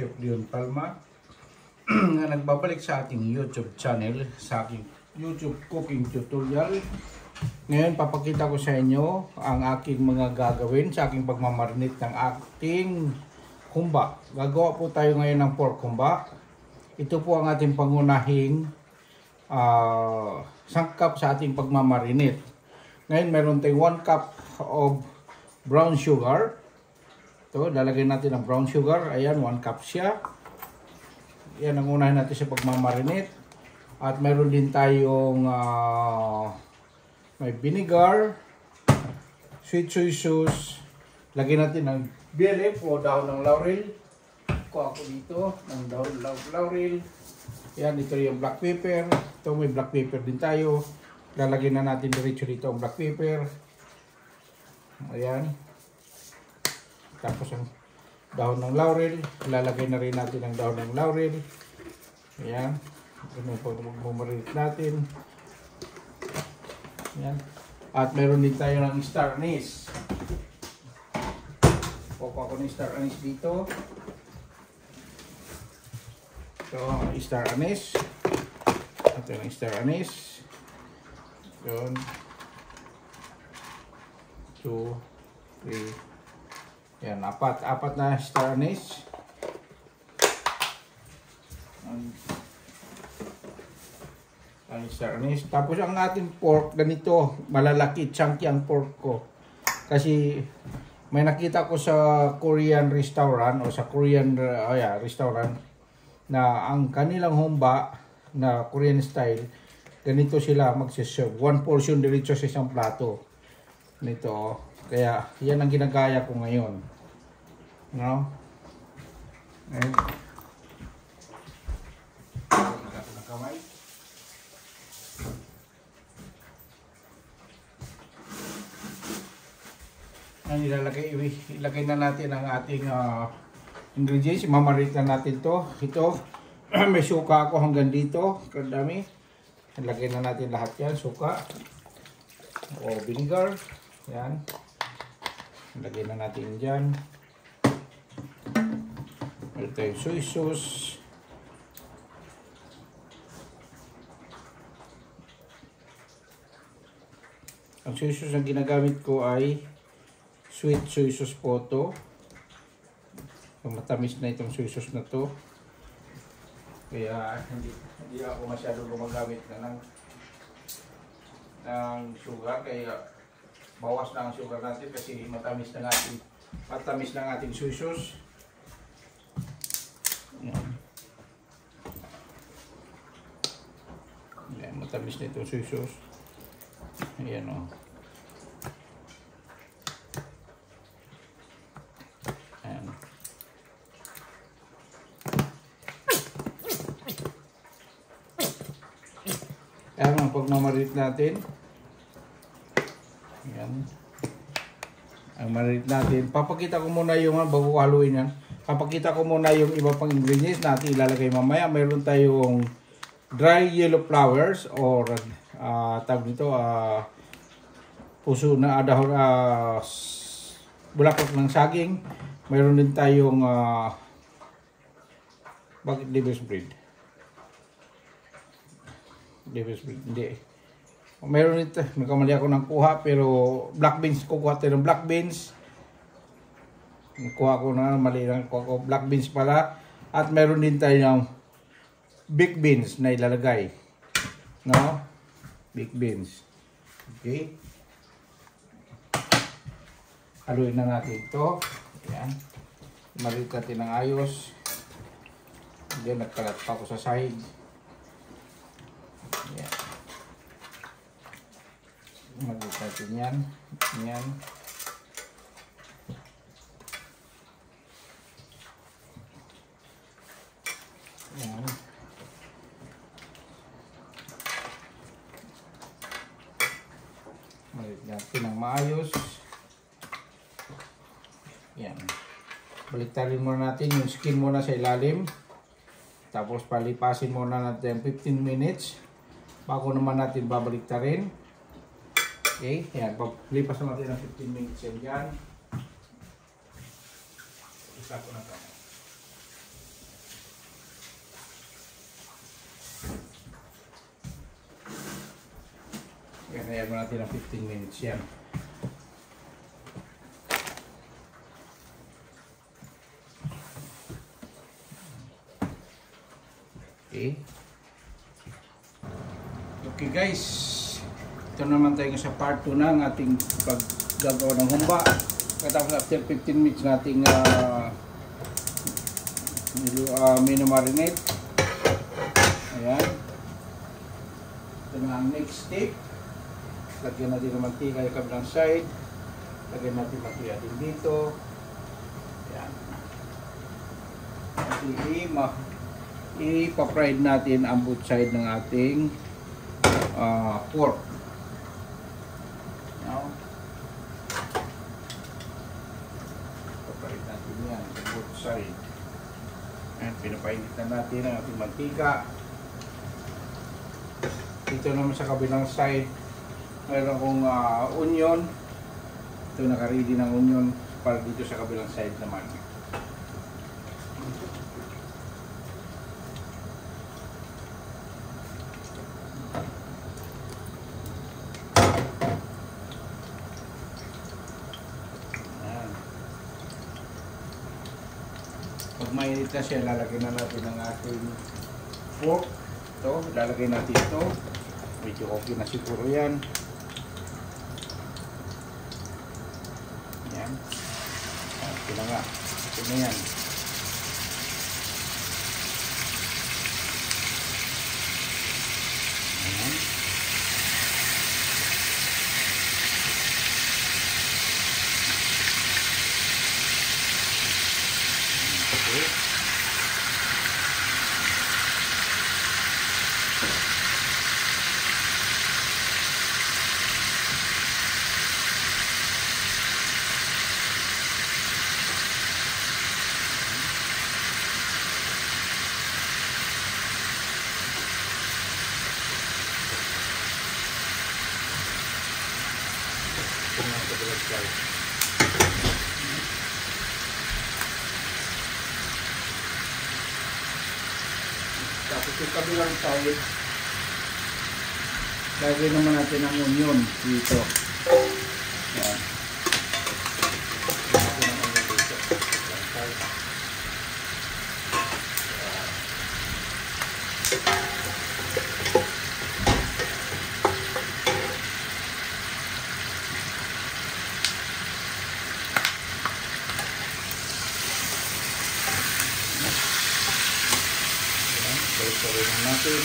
Chef Leon Palma na nagbabalik sa ating YouTube channel, sa aking YouTube cooking tutorial. Ngayon papakita ko sa inyo ang aking mga gagawin sa aking pagmamarinate ng ating humba. Gagawa po tayo ngayon ng pork humba. Ito po ang ating pangunahing sangkap sa ating pagmamarinate. Ngayon meron tayong 1 cup of brown sugar. Ito, lalagay natin ang brown sugar. Ayan, 1 cup siya. Yan ang unahin natin sa pagmamarinate. At meron din tayong may vinegar, sweet soy sauce. Lagyan natin ng bay leaf o dahon ng laurel. Kuha ako dito ng dahon ng laurel. Yan, ito yung black pepper. Ito, may black pepper din tayo. Lalagyan na natin diretso dito ang black pepper. Ayan. Tapos ang dahon ng laurel. Lalagay na rin natin ang dahon ng laurel. Ayan. Ganun po magmamarinate natin. Ayan. At meron din tayo ng star anise. Kukuha ko ng star anise dito. Ito ang star anise. Ito yung star anise. Yun. 2, 3. Yan, apat na star anise. Ang star anise. Tapos ang ating pork, ganito, malalaki, chunky ang pork ko. Kasi may nakita ko sa Korean restaurant o sa Korean restaurant na ang kanilang humba na Korean style, ganito sila magsiserve. 1 portion diretso sa isang plato. Nito. Kaya yan ang ginagaya ko ngayon. No? And kamay. Ilagay na natin ang ating ingredients. Mamarinate na natin to. Ito, may suka ako hanggang dito. Kadami. Ilagay na natin lahat yan. Suka. O vinegar. Yan. Ilagay na natin dyan. Ito yung soy sauce. Ang soy sauce na ginagamit ko ay sweet soy sauce po ito. Matamis na itong soy sauce na to. Kaya hindi ako masyado gumagamit na ng sugar. Kaya bawas na ang sugar natin kasi matamis na ating soy sauce. Yan. Yan, matamis na itong soy sauce. Ayan o. Ayan. Ayan ang pagmamarinate natin. Ayan. Ang marinate natin. Papakita ko muna yung bago haluin yan. Papakita ko muna yung iba pang ingredients natin ilalagay mamaya. Mayroon tayong dry yellow flowers or tawag nito puso na dahon bulaklak ng saging. Mayroon din tayong bakit devil's bread? Devil's bread, hindi. Mayroon dito, nagkamali ako ng kuha pero black beans, kukuha tayo ng black beans. Kuha ko na, mali lang, kuha ko black beans pala. At meron din tayo ng big beans na ilalagay. No? Big beans. Okay. Haluin na natin ito. Ayan. Marit natin ng ayos. Diyan, nagkalat pa ako sa side. Ayan. Marit natin yan. Ayan. Ayan. Marit natin ng maayos. Yan. Baliktarin muna natin yung skin muna sa ilalim. Tapos palipasin muna natin 15 minutes bago naman natin babaliktarin. Okay, yan. Palipas natin ng 15 minutes yan dyan. Isa ko na ito. Ayan mo natin ng 15 minutes yan. Okay. Okay guys. Ito naman tayo sa part 2 ng ating paggagawa ng humba. Katapos after 15 minutes nating mino-marinate. Ayan. Ito na ang next step. Lagyan natin ng mantika yung kabilang side. Lagyan natin mantika din dito. Ayan. At ipa-fried natin ang both side ng ating pork. Now, ipa-fried natin yan ang both side. Ayan, pinapainitan natin ang ating mantika. Dito naman sa kabilang side, mayroon akong onion. Ito naka-ready ng onion para dito sa kabilang side naman. Pag mainit na siya, lalagay na natin ang ating pork. Ito, lalagay natin ito. Medyo okay na siguro yan. Yan. Ito na nga. Ito na yan. Ayan. Okay. Tapos yung kabilang side, lagay naman natin ang onion dito. Yan. Lagay naman onion dito. Balik-balik lang natin.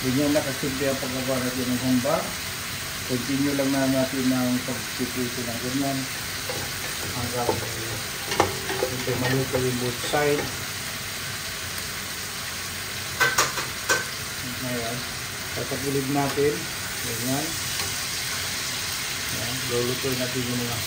Ganyan na kasimple ang paggawa natin ng humba. Continue lang na natin ang pagpipito ng ganyan hanggang hindi maluto yung both side. Ngayon, tatagilid natin. Ganyan. Yan. Lulutuin natin yung mga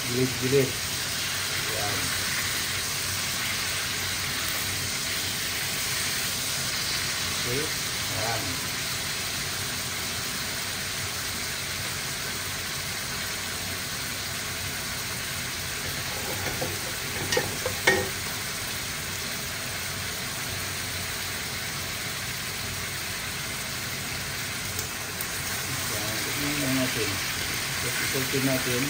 gilid-gilid. Yan. Okay. Yan. Natin. Isultin natin.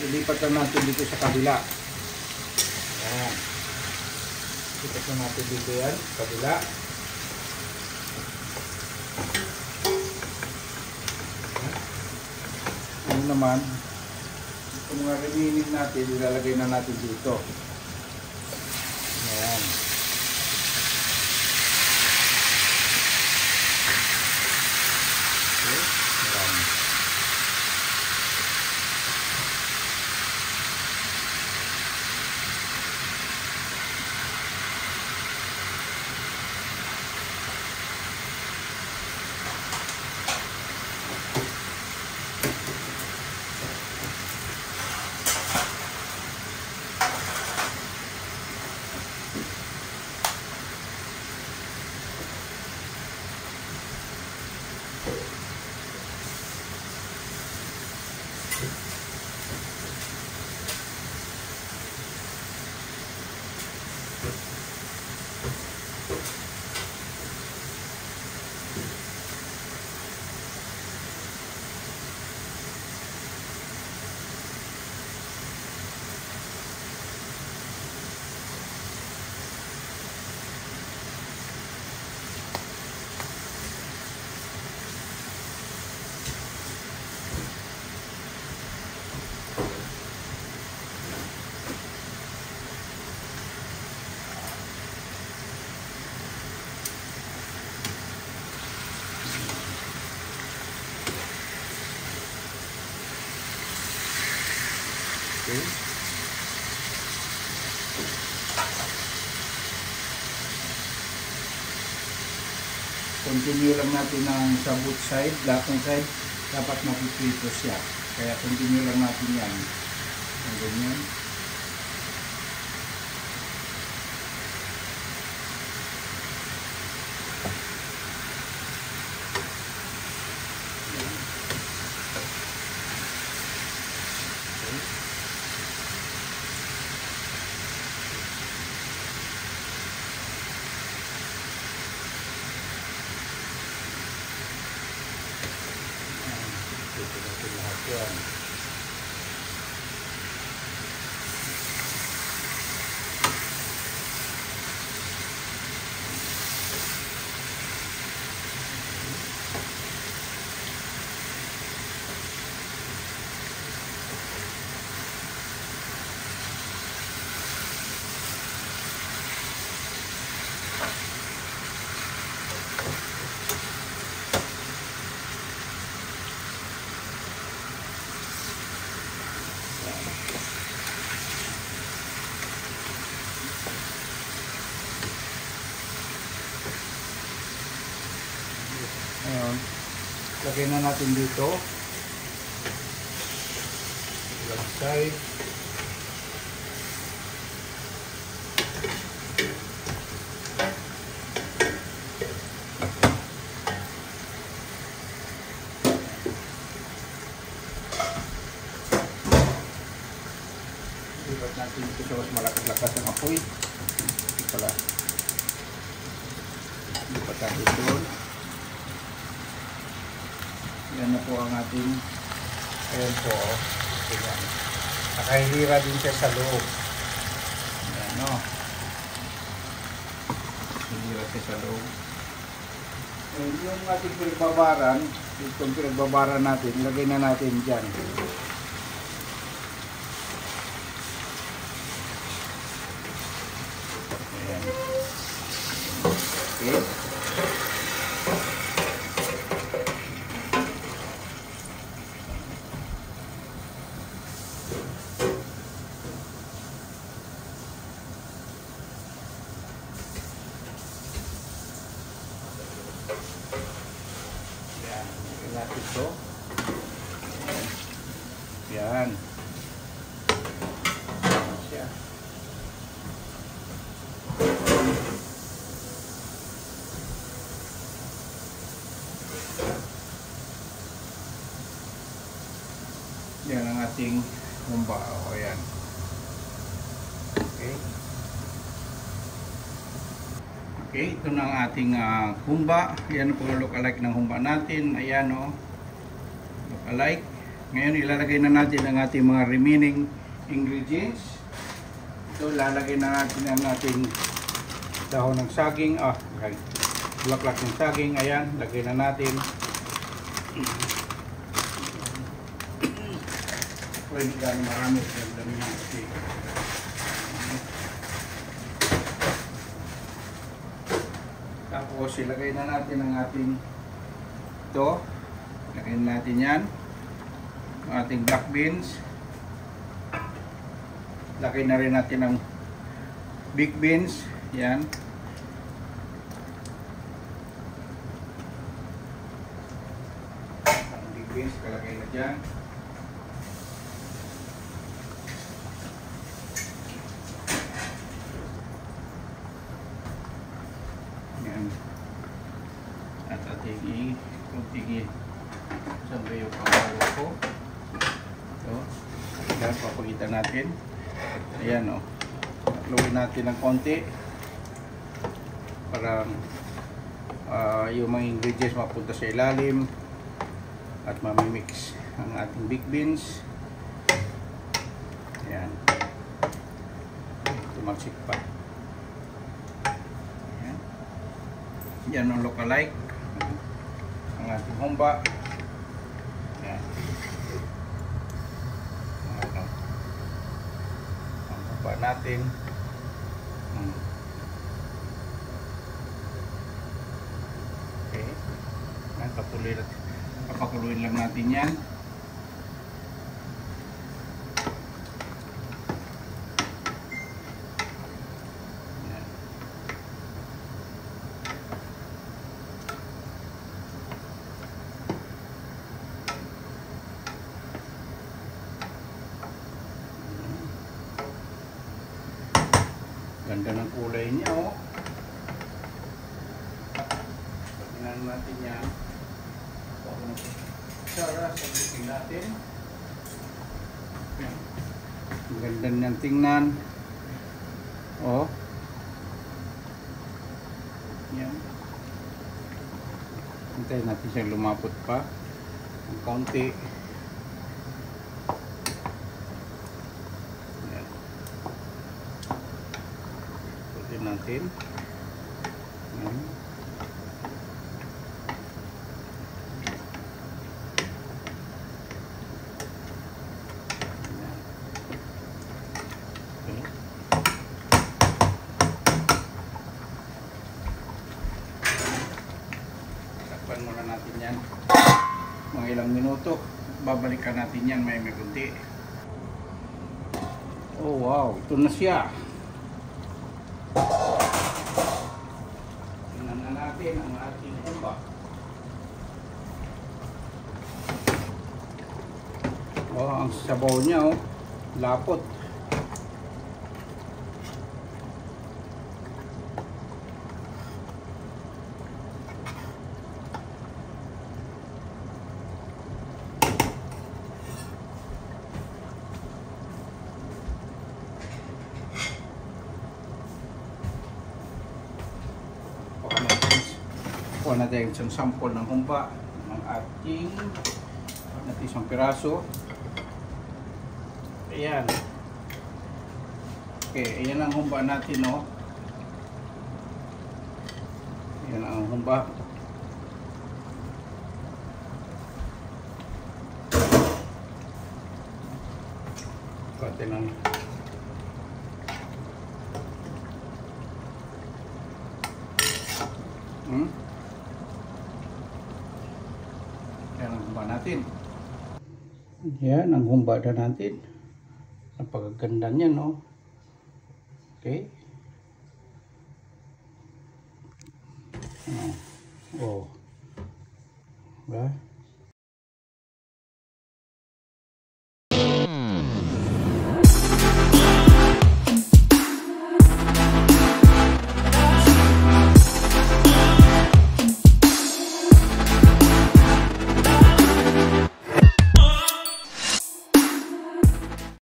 Ilipat lang natin dito sa kabila. Ayan. Ilipat lang natin dito yan, kabila. Ngayon naman, itong mga remaining natin, ilalagay na natin dito. Ayan. Okay. Ayan. Okay. Continue lang natin ang sa both side, lahat ng side dapat mapiprito siya. Kaya continue lang natin yan. Ang ganyan. Yan. Ngayon, lagay na natin dito. Left side. Lipat natin dito sa mas malakas-lakas ang apoy. Ito pala. Lipat natin doon. Yan na po ang ating, ayan po, ayan. Nakahilira din siya sa loob. Ayan, no? Nakahilira siya sa loob. And yung ating pinagbabaran, itong pinagbabaran natin, lagay na natin dyan. Ayan. Okay. Natin ito. Yan. Siya. Yan ang ating humba. O yan. Okay. Okay, ito na ang ating humba. Ayan po ang look-alike ng humba natin. Ayan o. Look-alike. Ngayon ilalagay na natin ang ating mga remaining ingredients. Ito, lalagay na natin ang ating dahon ng saging. Bulaklak ng saging. Ayan, lagay na natin. Pero hindi gano'ng marami. Dami niya kasi. Tapos ilagay na natin ang ating ito. Ilagay natin yan. Ang ating black beans. Lagay na rin natin ang big beans. Yan. Ang big beans kalagay na dyan. Yan. At ating i-kunting saan ba yung pangalawa ko. Ito. Yan, papagitan natin. Ayan o. Luwin natin ng konti para yung mga ingredients mapunta sa ilalim at mamimix ang ating big beans. Ayan. Tumagsik pa. Ayan. Yan ang lookalike. Ang ating humba. Ayan. Ang humba natin. Okay. Papakuluin lang natin yan. Ganda ng kulay niya, oh. Tingnan natin yan. Sara, sabihin natin. Ang ganda niyang tingnan. Oh. Yan. Hintayin natin siyang lumapot pa. Ang kaunti. Yan. Putin natin. Yan. Takpan muna natin yan mga ilang minuto. Babalikan natin yan may kunti. Oh wow, ito na siya. Tingnan na natin ang ating humba. Oh, ang sabaw niya, oh, lapot. Kuha natin isang sample ng humba ng ating isang piraso. Ayan. Okay, ayan ang humba natin, no? Ayan ang humba. Konti lang. Yan ang humba natin. Yan ang humba na natin. Napakaganda niya, no? Okay. Oh. Diba?